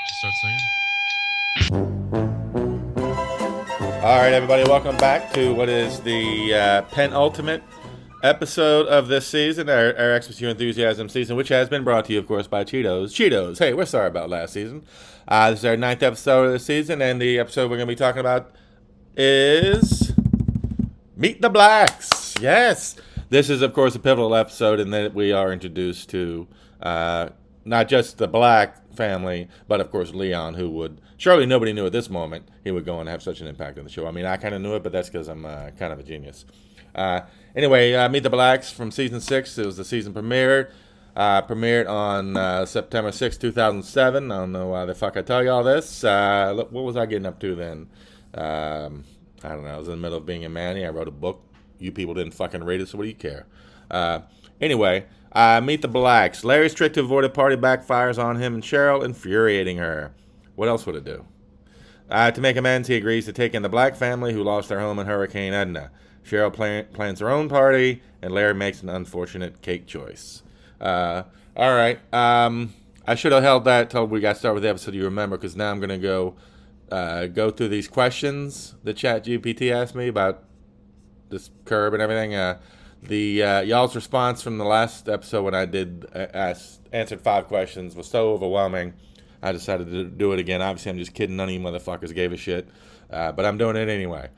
Just start singing. All right, everybody, welcome back to what is the penultimate episode of this season, our Xmas Enthusiasm season, which has been brought to you, of course, by Cheetos. Cheetos, hey, we're sorry about last season. This is our 9th episode of the season, and the episode we're going to be talking about is Meet the Blacks. Yes, this is, of course, a pivotal episode in that we are introduced to not just the Black family, but of course Leon, who would surely nobody knew at this moment he would go and have such an impact on the show. I mean, I kind of knew it, but that's because I'm kind of a genius. Anyway, Meet the Blacks from season 6. It was the season premiere. Premiered on September 6, 2007. I don't know why the fuck I tell you all this. What was I getting up to then? I don't know. I was in the middle of being a Manny. I wrote a book. You people didn't fucking read it, so what do you care? Anyway, Meet the Blacks. Larry's trick to avoid a party backfires on him and Cheryl, infuriating her. What else would it do? To make amends, he agrees to take in the Black family who lost their home in Hurricane Edna. Cheryl plans her own party, and Larry makes an unfortunate cake choice. All right. I should have held that till we got started with the episode, you remember, because now I'm going to go through these questions that ChatGPT asked me about this curb and everything. Y'all's response from the last episode when I did answered 5 questions was so overwhelming, I decided to do it again. Obviously, I'm just kidding. None of you motherfuckers gave a shit, but I'm doing it anyway.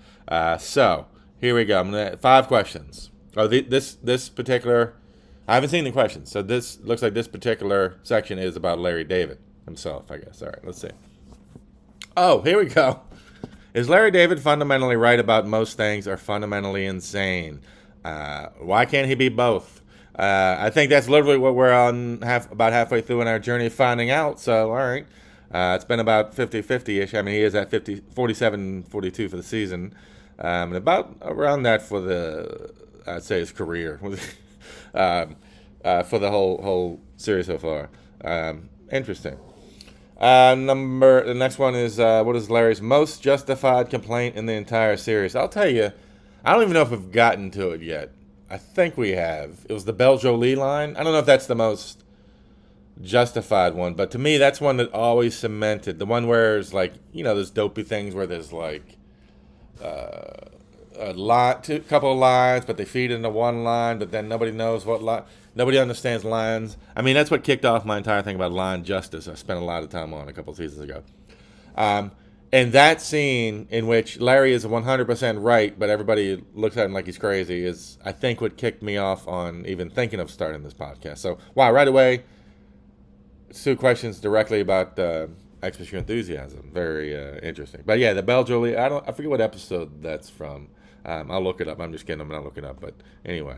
So here we go. I'm gonna 5 questions. Oh, this particular, I haven't seen the questions, so this looks like this particular section is about Larry David himself, I guess. All right, let's see. Oh, here we go. Is Larry David fundamentally right about most things or fundamentally insane? Why can't he be both? I think that's literally what we're on about halfway through in our journey of finding out. So, all right. It's been about 50-50-ish. I mean, he is at 47-42 for the season. And about around that for I'd say his career. For the whole series so far. Interesting. The next one is, what is Larry's most justified complaint in the entire series? I'll tell you, I don't even know if we've gotten to it yet. I think we have. It was the Belle Jolie line. I don't know if that's the most justified one, but to me, that's one that always cemented. The one where it's like, those dopey things where there's like a couple of lines, but they feed into one line, but then nobody knows what line. Nobody understands lines. I mean, that's what kicked off my entire thing about line justice. I spent a lot of time on a couple of seasons ago. And that scene in which Larry is 100% right, but everybody looks at him like he's crazy, is, I think, what kicked me off on even thinking of starting this podcast. So, wow, right away, 2 questions directly about Xmas Enthusiasm. Very interesting. But yeah, the Belle Jolie, I forget what episode that's from. I'll look it up. I'm just kidding. I'm going to look it up. But anyway.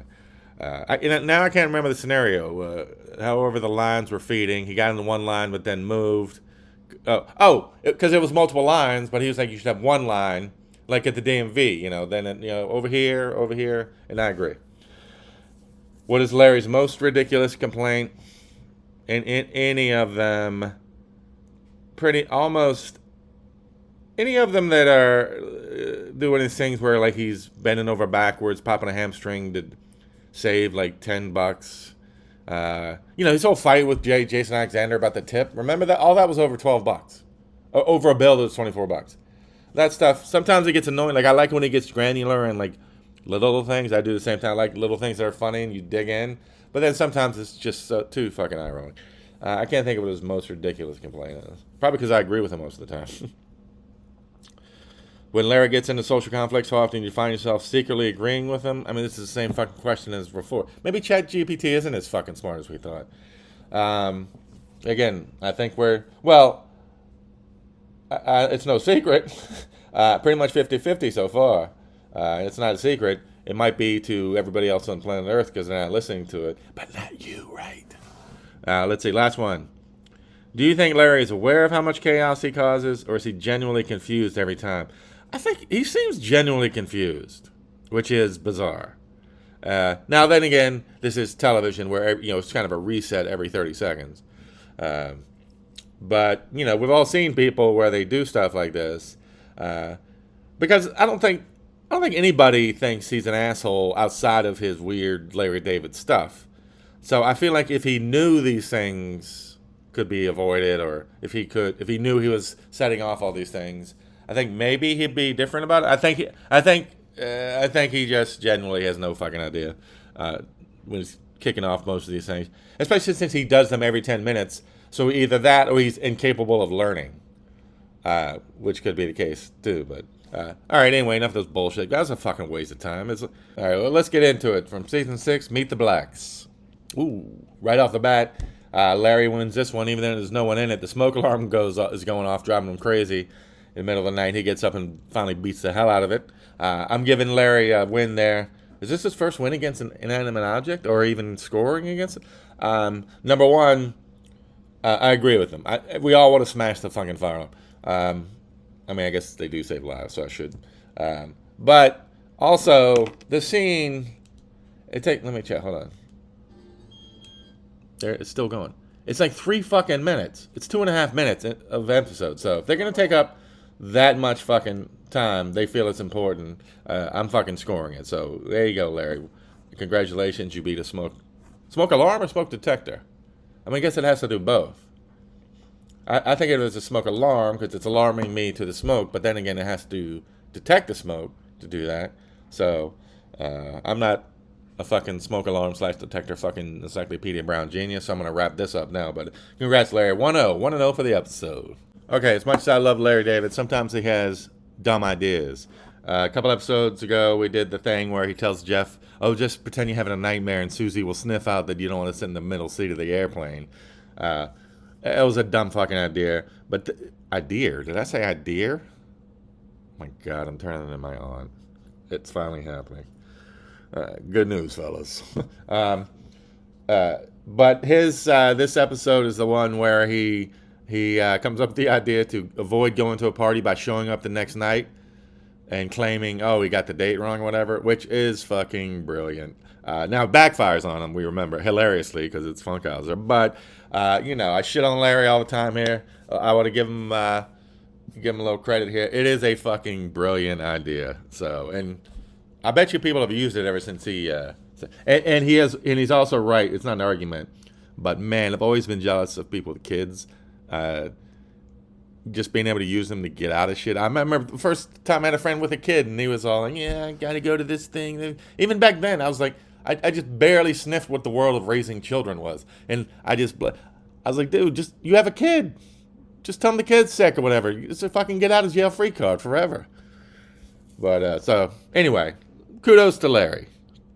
Now I can't remember the scenario. However, the lines were feeding. He got into one line, but then moved. Because it was multiple lines, but he was like, you should have one line, like at the DMV, then, over here, and I agree. What is Larry's most ridiculous complaint? And in any of them, any of them that are doing these things where, like, he's bending over backwards, popping a hamstring to save, like, $10. His whole fight with Jason Alexander about the tip. Remember that? All that was over $12. Over a bill that was $24. That stuff, sometimes it gets annoying. Like, I like when it gets granular and, like, little things. I do the same time. I like little things that are funny and you dig in. But then sometimes it's just too fucking ironic. I can't think of what his most ridiculous complaint is. Probably because I agree with him most of the time. When Larry gets into social conflicts, how often do you find yourself secretly agreeing with him? I mean, this is the same fucking question as before. Maybe ChatGPT isn't as fucking smart as we thought. Again, I think it's no secret. Pretty much 50-50 so far. It's not a secret. It might be to everybody else on planet Earth because they're not listening to it. But not you, right? Let's see, last one. Do you think Larry is aware of how much chaos he causes, or is he genuinely confused every time? I think he seems genuinely confused, which is bizarre. Now, then again, this is television where, it's kind of a reset every 30 seconds. But, we've all seen people where they do stuff like this. Because I don't think anybody thinks he's an asshole outside of his weird Larry David stuff. So I feel like if he knew these things could be avoided, or if he knew he was setting off all these things, I think maybe he'd be different about it. I think he just genuinely has no fucking idea when he's kicking off most of these things, especially since he does them every 10 minutes. So either that or he's incapable of learning, which could be the case too. But all right, anyway, enough of those bullshit. That was a fucking waste of time. All right, well, let's get into it. From season 6, Meet the Blacks. Ooh, right off the bat, Larry wins this one, even though there's no one in it. The smoke alarm is going off, driving him crazy. In the middle of the night, he gets up and finally beats the hell out of it. I'm giving Larry a win there. Is this his first win against an inanimate object, or even scoring against it? Number one, I agree with him. We all want to smash the fucking fire alarm. I mean, I guess they do save lives, so I should. But also, the scene, let me check, hold on. There, it's still going. It's like 3 fucking minutes. It's 2.5 minutes of episode. So if they're going to take up that much fucking time, they feel it's important, I'm fucking scoring it. So there you go, Larry. Congratulations, you beat a smoke alarm or smoke detector? I mean, I guess it has to do both. I think it was a smoke alarm because it's alarming me to the smoke, but then again, it has to detect the smoke to do that. So I'm not a fucking smoke alarm / detector fucking Encyclopedia Brown genius, so I'm going to wrap this up now. But congrats, Larry. 1-0 for the episode. Okay, as much as I love Larry David, sometimes he has dumb ideas. A couple episodes ago, we did the thing where he tells Jeff, oh, just pretend you're having a nightmare and Susie will sniff out that you don't want to sit in the middle seat of the airplane. It was a dumb fucking idea. But idea? Did I say idea? Oh my God, I'm turning into my aunt. It's finally happening. Good news, fellas. But his this episode is the one where he comes up with the idea to avoid going to a party by showing up the next night and claiming, oh, he got the date wrong or whatever, which is fucking brilliant. Now, it backfires on him, we remember, hilariously, because it's Funkhauser. But, I shit on Larry all the time here. I want to give him a little credit here. It is a fucking brilliant idea. So, and I bet you people have used it ever since he... and he's also right. It's not an argument. But, man, I've always been jealous of people with kids. Just being able to use them to get out of shit. I remember the first time I had a friend with a kid, and he was all like, yeah, I gotta go to this thing. Even back then, I was like, I just barely sniffed what the world of raising children was. And I was like, dude, you have a kid. Just tell him the kid's sick or whatever. Just fucking get out his jail free card forever. But, so, anyway, kudos to Larry.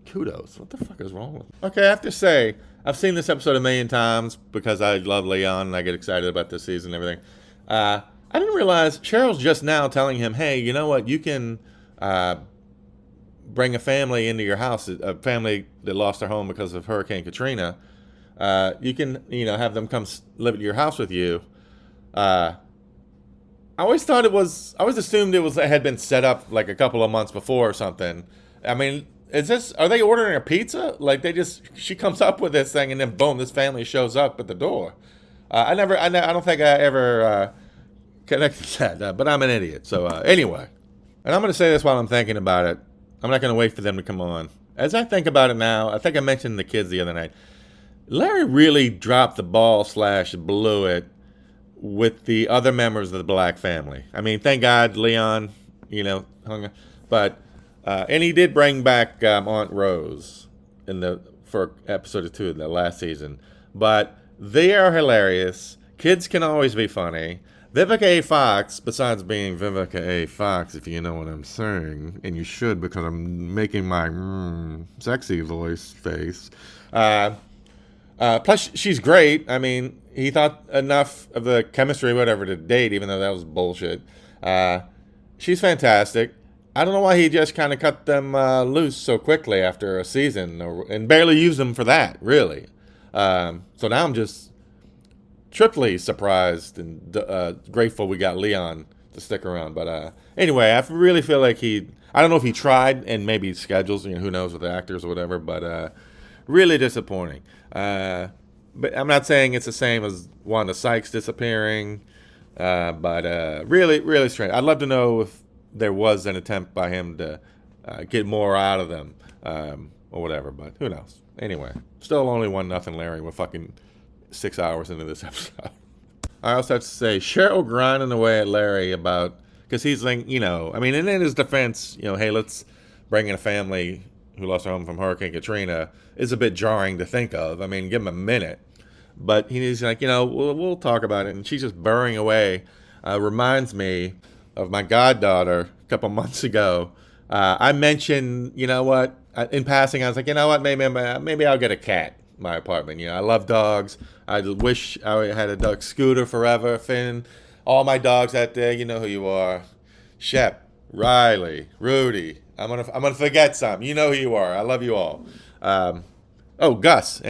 Kudos? What the fuck is wrong with me? Okay, I have to say, I've seen this episode a million times because I love Leon and I get excited about this season and everything. I didn't realize Cheryl's just now telling him, hey, you know what? You can bring a family into your house, a family that lost their home because of Hurricane Katrina. You can, have them come live at your house with you. I always assumed it had been set up like a couple of months before or something. I mean, are they ordering a pizza? Like she comes up with this thing and then boom, this family shows up at the door. I don't think I ever connected that, but I'm an idiot. So anyway, and I'm going to say this while I'm thinking about it. I'm not going to wait for them to come on. As I think about it now, I think I mentioned the kids the other night. Larry really dropped the ball / blew it with the other members of the Black family. I mean, thank God Leon, hung up. But, and he did bring back Aunt Rose for episode 2 in the last season. But they are hilarious. Kids can always be funny. Vivica A. Fox, besides being Vivica A. Fox, if you know what I'm saying, and you should because I'm making my sexy voice face. Plus, she's great. I mean, he thought enough of the chemistry, whatever, to date, even though that was bullshit. She's fantastic. I don't know why he just kind of cut them loose so quickly after a season and barely used them for that, really. So now I'm just triply surprised and grateful we got Leon to stick around. But anyway, I really feel like I don't know if he tried and maybe schedules, who knows with the actors or whatever, but really disappointing. But I'm not saying it's the same as Wanda Sykes disappearing, but really, really strange. I'd love to know if there was an attempt by him to get more out of them or whatever, but who knows. Anyway, still only 1-0 Larry. We're fucking 6 hours into this episode. I also have to say, Cheryl grinding away at Larry about, because he's like, I mean, and in his defense, hey, let's bring in a family who lost their home from Hurricane Katrina is a bit jarring to think of. I mean, give him a minute. But he's like, we'll talk about it. And she's just burrowing away. Reminds me of my goddaughter a couple months ago. I mentioned, in passing, I was like, maybe I'll get a cat in my apartment. I love dogs. I wish I had a dog. Scooter forever. Finn. All my dogs out there, you know who you are. Shep, Riley, Rudy. I'm gonna forget some. You know who you are. I love you all. Gus,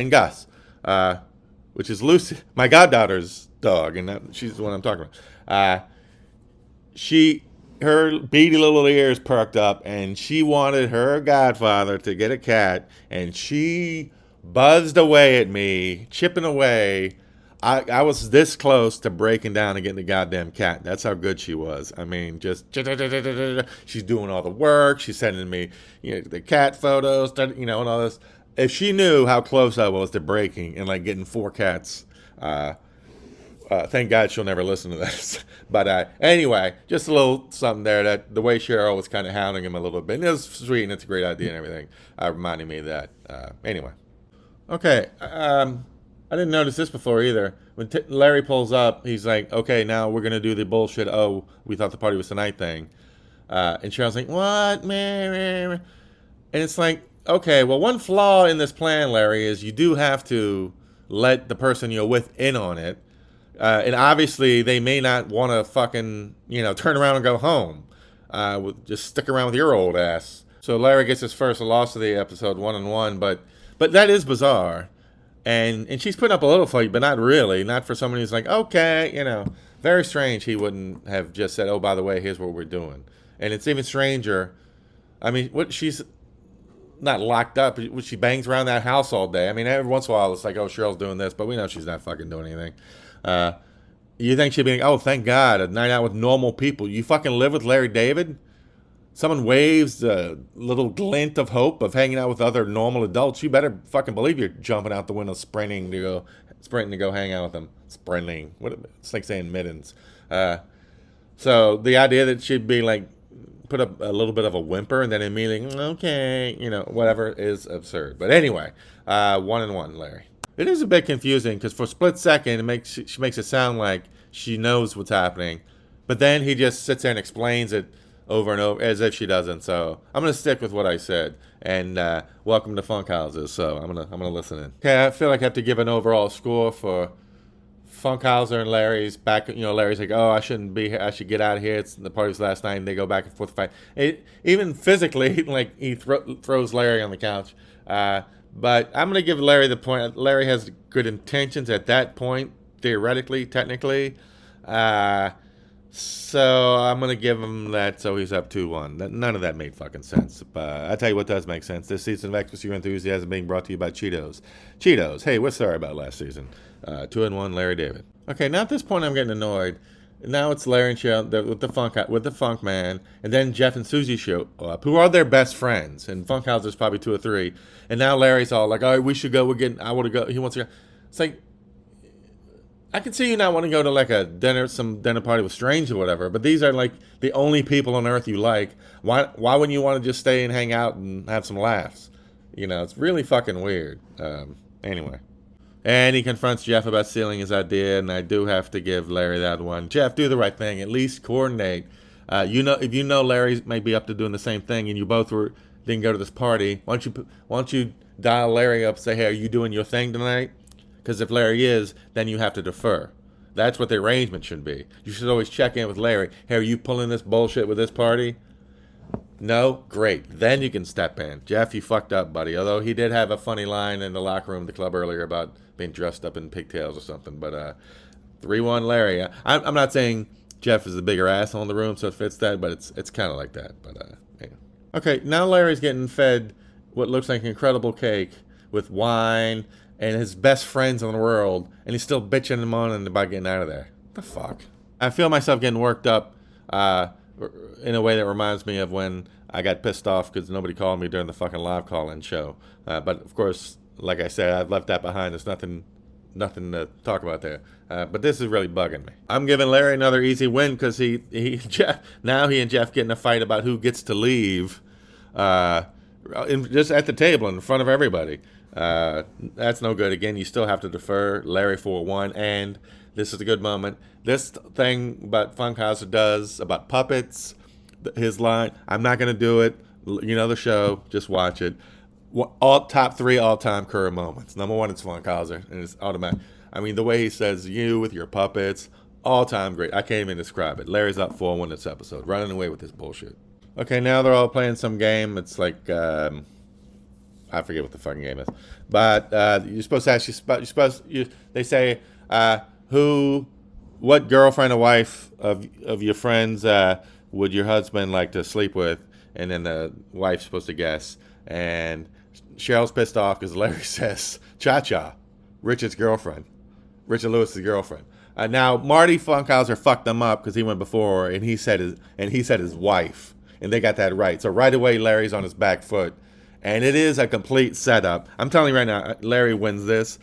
which is Lucy, my goddaughter's dog, and she's the one I'm talking about. Her beady little ears perked up, and she wanted her godfather to get a cat, and she buzzed away at me, chipping away. I was this close to breaking down and getting the goddamn cat. That's how good she was. I mean, just she's doing all the work. She's sending me, the cat photos, and all this. If she knew how close I was to breaking and like getting 4 cats, thank God she'll never listen to this. But anyway, just a little something there, that the way Cheryl was kind of hounding him a little bit. And it was sweet, and it's a great idea and everything. Reminding me of that. Anyway. Okay. I didn't notice this before either. When Larry pulls up, he's like, okay, now we're going to do the bullshit, we thought the party was tonight thing. And Cheryl's like, what? And it's like, okay, well, one flaw in this plan, Larry, is you do have to let the person you're with in on it. And obviously, they may not want to fucking, turn around and go home. Just stick around with your old ass. So Larry gets his first loss of the episode, 1-1, but that is bizarre. And she's putting up a little fight, but not really. Not for somebody who's like, okay, very strange. He wouldn't have just said, oh, by the way, here's what we're doing. And it's even stranger. I mean, she's not locked up. She bangs around that house all day. I mean, every once in a while, it's like, oh, Cheryl's doing this, but we know she's not fucking doing anything. You think she'd be like, oh, thank God, a night out with normal people. You fucking live with Larry David? Someone waves a little glint of hope of hanging out with other normal adults. You better fucking believe you're jumping out the window, sprinting to go hang out with them. Sprinting. It's like saying mittens. So the idea that she'd be like, put up a little bit of a whimper and then immediately, okay, whatever, is absurd. But anyway, 1-1, Larry. It is a bit confusing because for a split second, she makes it sound like she knows what's happening, but then he just sits there and explains it over and over as if she doesn't. So I'm gonna stick with what I said. And welcome to Funk Houses. So I'm gonna listen in. Okay, I feel like I have to give an overall score for Funkhauser and Larry's back. Larry's like, oh, I shouldn't be here. I should get out of here. It's the party's last night. And they go back and forth fight. Even physically, like he throws Larry on the couch. But I'm gonna give Larry the point. Larry has good intentions at that point, theoretically, technically. So I'm going to give him that, so he's up 2-1. None of that made fucking sense. But I tell you what does make sense. This season of XMAS Enthusiasm being brought to you by Cheetos. Cheetos, hey, we're sorry about last season. 2-1, Larry David. Okay, now at this point I'm getting annoyed. Now it's Larry and Cheryl with the Funk Man, and then Jeff and Susie show up, who are their best friends. And Funkhauser's probably 2 or 3. And now Larry's all like, all right, we should go. I want to go. He wants to go. It's like, I can see you not want to go to like some dinner party with strangers or whatever, but these are like the only people on earth you like. Why wouldn't you want to just stay and hang out and have some laughs? It's really fucking weird. Anyway. And he confronts Jeff about stealing his idea, and I do have to give Larry that one. Jeff, do the right thing. At least coordinate. If you know Larry may be up to doing the same thing, and you both didn't go to this party, why don't you dial Larry up and say, hey, are you doing your thing tonight? Because if Larry is, then you have to defer. That's what the arrangement should be. You should always check in with Larry. Hey, are you pulling this bullshit with this party? No? Great. Then you can step in. Jeff, you fucked up, buddy. Although he did have a funny line in the locker room of the club earlier about being dressed up in pigtails or something. But 3-1 Larry. I'm not saying Jeff is the bigger asshole in the room, so it fits that, but it's kind of like that. But anyway. Okay, now Larry's getting fed what looks like incredible cake with wine and his best friends in the world, and he's still bitching and moaning about getting out of there. What the fuck? I feel myself getting worked up in a way that reminds me of when I got pissed off because nobody called me during the fucking live call-in show. But, of course, like I said, I've left that behind. There's nothing nothing to talk about there. But this is really bugging me. I'm giving Larry another easy win because Jeff and Jeff get in a fight about who gets to leave, just at the table in front of everybody. That's no good. Again, you still have to defer Larry for one, and this is a good moment. This thing about Funkhauser does about puppets, his line, I'm not going to do it. You know the show, just watch it. All top 3 all-time current moments. Number 1, it's Funkhauser, and it's automatic. I mean, the way he says you with your puppets, all-time great. I can't even describe it. Larry's up 4-1 this episode, running away with this bullshit. Okay, now they're all playing some game. It's like, I forget what the fucking game is. But you're supposed to ask, they say, what girlfriend or wife of your friends would your husband like to sleep with? And then the wife's supposed to guess. And Cheryl's pissed off because Larry says Cha-Cha, Richard Lewis's girlfriend. Now Marty Funkhauser fucked them up because he went before and he said his wife, and they got that right. So right away Larry's on his back foot, and it is a complete setup. I'm telling you right now, Larry wins this.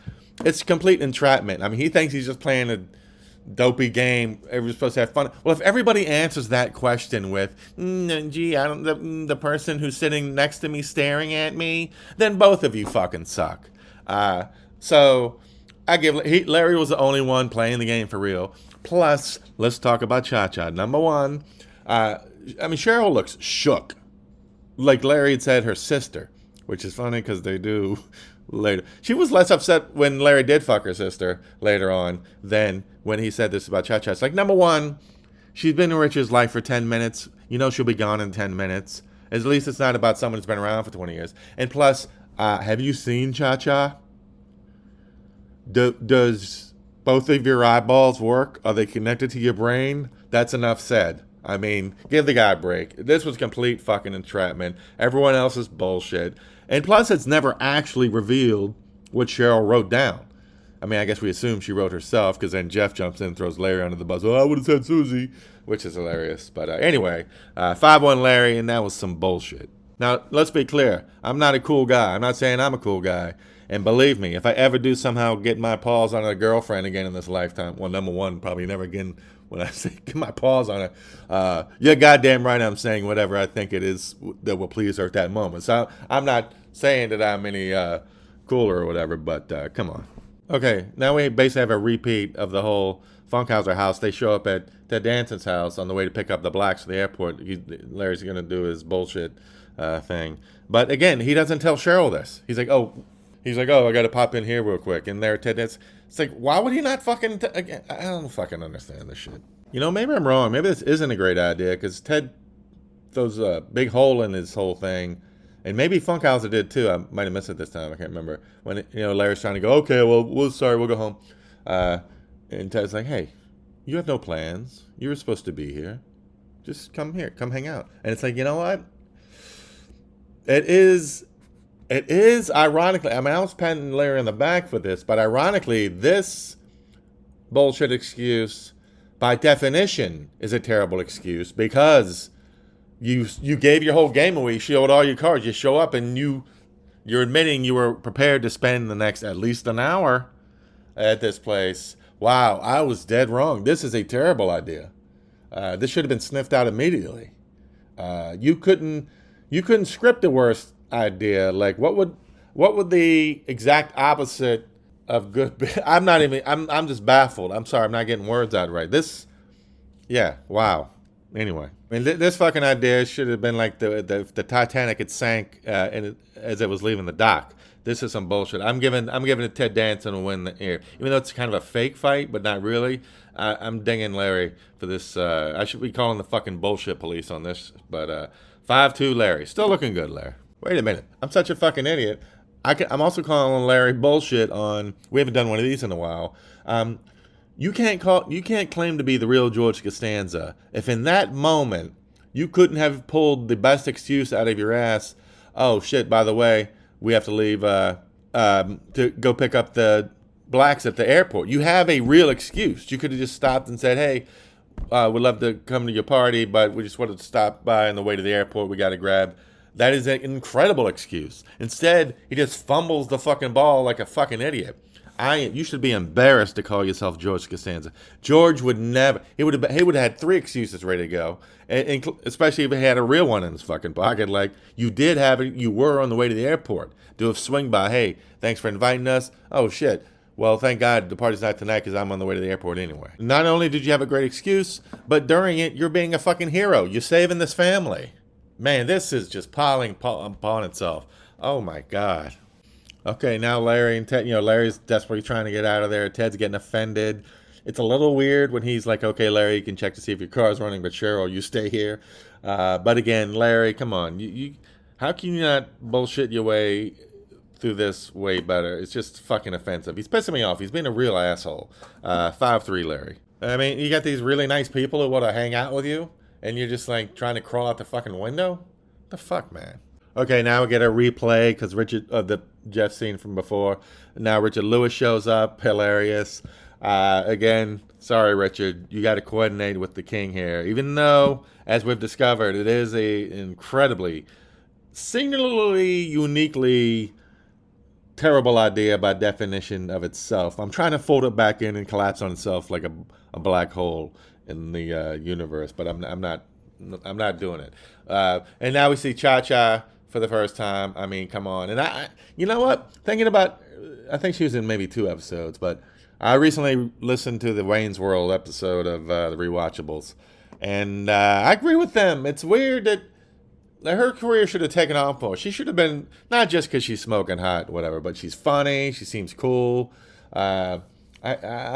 It's complete entrapment. I mean, he thinks he's just playing a dopey game. Everybody's supposed to have fun. Well, if everybody answers that question with, gee, the person who's sitting next to me staring at me, then both of you fucking suck. So I give Larry was the only one playing the game for real. Plus, let's talk about Cha-Cha. Number 1, I mean, Cheryl looks shook. Like Larry had said, her sister, which is funny because they do later. She was less upset when Larry did fuck her sister later on than when he said this about Cha-Cha. It's like, number 1, she's been in Richard's life for 10 minutes. You know she'll be gone in 10 minutes. At least it's not about someone who's been around for 20 years. And plus, have you seen Cha-Cha? Does both of your eyeballs work? Are they connected to your brain? That's enough said. I mean, give the guy a break. This was complete fucking entrapment. Everyone else is bullshit. And plus, it's never actually revealed what Cheryl wrote down. I mean, I guess we assume she wrote herself, because then Jeff jumps in and throws Larry under the bus. Oh, I would have said Susie, which is hilarious. But anyway, 5-1 Larry, and that was some bullshit. Now, let's be clear. I'm not a cool guy. I'm not saying I'm a cool guy. And believe me, if I ever do somehow get my paws on a girlfriend again in this lifetime, well, number 1, probably never again when I say get my paws on her, you're goddamn right I'm saying whatever I think it is that will please her at that moment. So I'm not saying that I'm any cooler or whatever, but come on. Okay, now we basically have a repeat of the whole Funkhauser house. They show up at Ted Danson's house on the way to pick up the blacks from the airport. Larry's going to do his bullshit thing. But again, he doesn't tell Cheryl this. He's like, oh, I got to pop in here real quick. And there, Ted Danson. It's like, why would he not fucking... Again, I don't fucking understand this shit. You know, maybe I'm wrong. Maybe this isn't a great idea, because Ted throws a big hole in his whole thing. And maybe Funkhauser did too. I might have missed it this time. I can't remember. When Larry's trying to go, okay, well, we'll go home. And Ted's like, hey, you have no plans. You were supposed to be here. Just come here. Come hang out. And it's like, you know what? It is ironically, I mean, I was patting Larry on the back for this, but ironically, this bullshit excuse, by definition, is a terrible excuse, because you gave your whole game away. You showed all your cards. You show up and you're admitting you were prepared to spend the next at least an hour at this place. Wow, I was dead wrong. This is a terrible idea. This should have been sniffed out immediately. You couldn't script the worst idea. Like, what would the exact opposite of good be? I'm just baffled. I'm sorry, I'm not getting words out right. Wow. Anyway, I mean, this fucking idea should have been like the Titanic had sank as it was leaving the dock. This is some bullshit. I'm giving it Ted Danson a win here, even though it's kind of a fake fight, but not really. I'm dinging Larry for this. I should be calling the fucking bullshit police on this, but 5-2 Larry, still looking good, Larry. Wait a minute, I'm such a fucking idiot. I'm also calling Larry bullshit on. We haven't done one of these in a while. You can't claim to be the real George Costanza if in that moment you couldn't have pulled the best excuse out of your ass. Oh shit! By the way, we have to leave to go pick up the blacks at the airport. You have a real excuse. You could have just stopped and said, "Hey, we'd love to come to your party, but we just wanted to stop by on the way to the airport. We got to grab." That is an incredible excuse. Instead, he just fumbles the fucking ball like a fucking idiot. You should be embarrassed to call yourself George Costanza. George would never. He would have had 3 excuses ready to go, and especially if he had a real one in his fucking pocket. Like you did have it. You were on the way to the airport. Do a swing by. Hey, thanks for inviting us. Oh shit. Well, thank God the party's not tonight because I'm on the way to the airport anyway. Not only did you have a great excuse, but during it, you're being a fucking hero. You're saving this family. Man, this is just piling upon itself. Oh my God. Okay, now Larry and Ted, Larry's desperately trying to get out of there. Ted's getting offended. It's a little weird when he's like, okay, Larry, you can check to see if your car's running, but Cheryl, you stay here. But again, Larry, come on. How can you not bullshit your way through this way better? It's just fucking offensive. He's pissing me off. He's being a real asshole. 5'3", Larry. I mean, you got these really nice people who want to hang out with you, and you're just like trying to crawl out the fucking window? What the fuck, man? Okay, now we get a replay because the Jeff scene from before. Now Richard Lewis shows up, hilarious. Again, sorry, Richard, you got to coordinate with the king here. Even though, as we've discovered, it is a incredibly, singularly, uniquely terrible idea by definition of itself. I'm trying to fold it back in and collapse on itself like a black hole in the universe, but I'm not doing it. And now we see Cha-Cha for the first time. I mean, come on. And you know what? Thinking about, I think she was in maybe 2 episodes, but I recently listened to the Wayne's World episode of the Rewatchables, and I agree with them. It's weird that her career should have taken off more. She should have been, not just because she's smoking hot, whatever, but she's funny. She seems cool. I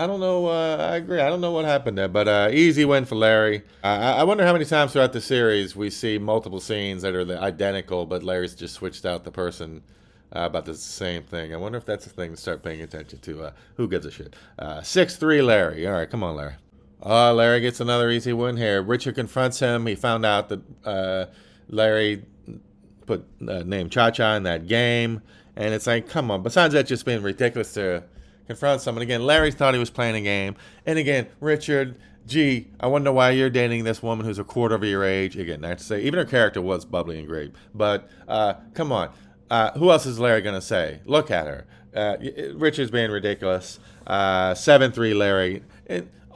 don't know. I agree. I don't know what happened there, but easy win for Larry. I wonder how many times throughout the series we see multiple scenes that are identical, but Larry's just switched out the person about the same thing. I wonder if that's a thing to start paying attention to. Who gives a shit? 6'3", Larry. All right, come on, Larry. Larry gets another easy win here. Richard confronts him. He found out that Larry put name Cha-Cha in that game, and it's like, come on. Besides that just being ridiculous to confront someone. Again, Larry thought he was playing a game. And again, Richard, gee, I wonder why you're dating this woman who's a quarter of your age. Again, not to say, even her character was bubbly and great. But come on. Who else is Larry going to say? Look at her. Richard's being ridiculous. 7'3", Larry.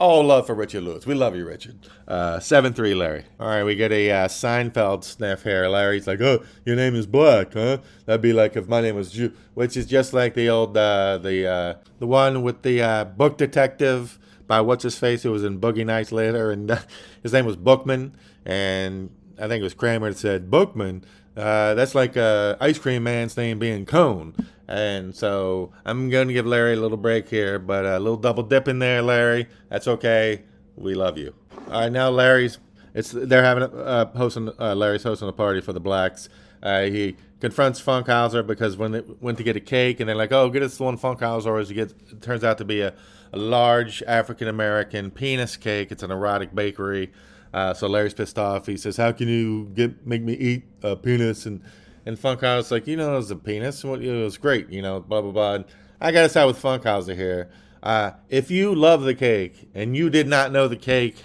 All love for Richard Lewis. We love you, Richard. 7'3", Larry. All right, we get a Seinfeld sniff here. Larry's like, oh, your name is Black, huh? That'd be like if my name was Jew, which is just like the old, the one with the book detective by what's-his-face who was in Boogie Nights later, and his name was Bookman, and I think it was Kramer that said, Bookman, that's like ice cream man's name being Cone. And so I'm going to give Larry a little break here, but a little double dip in there, Larry. That's okay. We love you. All right, now Larry's having Larry's hosting a party for the blacks. He confronts Funkhauser because when they went to get a cake, and they're like, "Oh, get us one Funkhauser." It turns out to be a large African American penis cake. It's an erotic bakery. So Larry's pissed off. He says, "How can you make me eat a penis?" And Funkhauser's like, it was a penis. It was great, blah, blah, blah. And I got to side with Funkhauser here. If you love the cake and you did not know the cake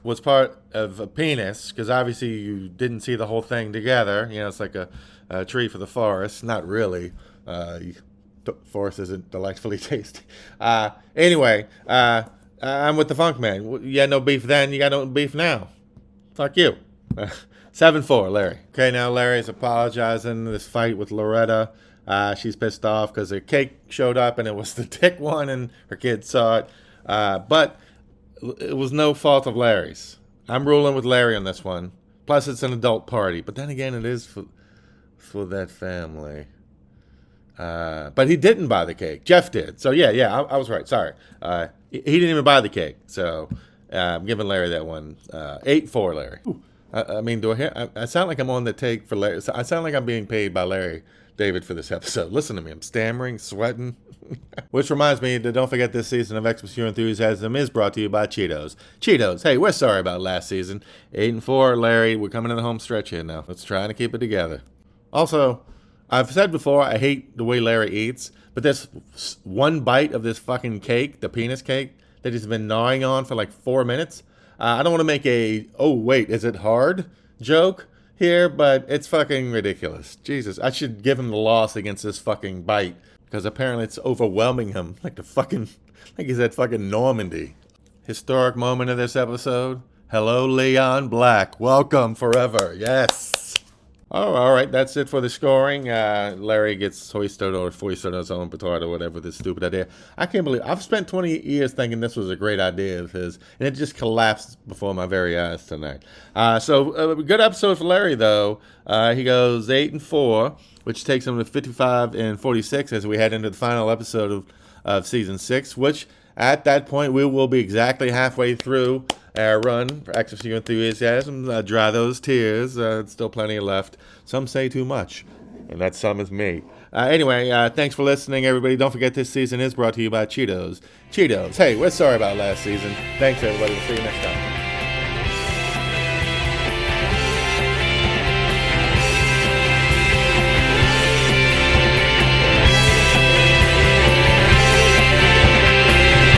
was part of a penis, because obviously you didn't see the whole thing together. It's like a tree for the forest. Not really. Forest isn't delightfully tasty. Anyway, I'm with the Funk Man. You had no beef then. You got no beef now. Fuck you. 7'4", Larry. Okay, now Larry's apologizing. This fight with Loretta. She's pissed off because her cake showed up and it was the dick one and her kids saw it. But it was no fault of Larry's. I'm ruling with Larry on this one. Plus, it's an adult party. But then again, it is for that family. But he didn't buy the cake. Jeff did. So, yeah, I was right. Sorry. He didn't even buy the cake. So, I'm giving Larry that one. 8-4, Larry. Ooh. I mean, I sound like I'm on the take for Larry. I sound like I'm being paid by Larry David for this episode. Listen to me. I'm stammering, sweating. Which reminds me that don't forget this season of Xmas Your Enthusiasm is brought to you by Cheetos. Cheetos. Hey, we're sorry about last season. 8-4, Larry. We're coming in the home stretch here now. Let's try to keep it together. Also, I've said before, I hate the way Larry eats, but there's one bite of this fucking cake, the penis cake, that he's been gnawing on for like 4 minutes. I don't want to make is it hard joke here, but it's fucking ridiculous. Jesus, I should give him the loss against this fucking bite. because apparently it's overwhelming him like he's at fucking Normandy. Historic moment of this episode. Hello, Leon Black. Welcome forever. Yes. Oh, all right. That's it for the scoring. Larry gets foisted on his own petard or whatever, this stupid idea. I can't believe I've spent 20 years thinking this was a great idea of his, and it just collapsed before my very eyes tonight. So good episode for Larry, though. He goes 8-4, which takes him to 55-46 as we head into the final episode of season 6, which at that point we will be exactly halfway through our run for XMAS enthusiasm. Dry those tears. Still plenty left. Some say too much, and that some is me. Anyway, thanks for listening, everybody. Don't forget this season is brought to you by Cheetos. Cheetos. Hey, we're sorry about last season. Thanks, everybody. We'll see you next time.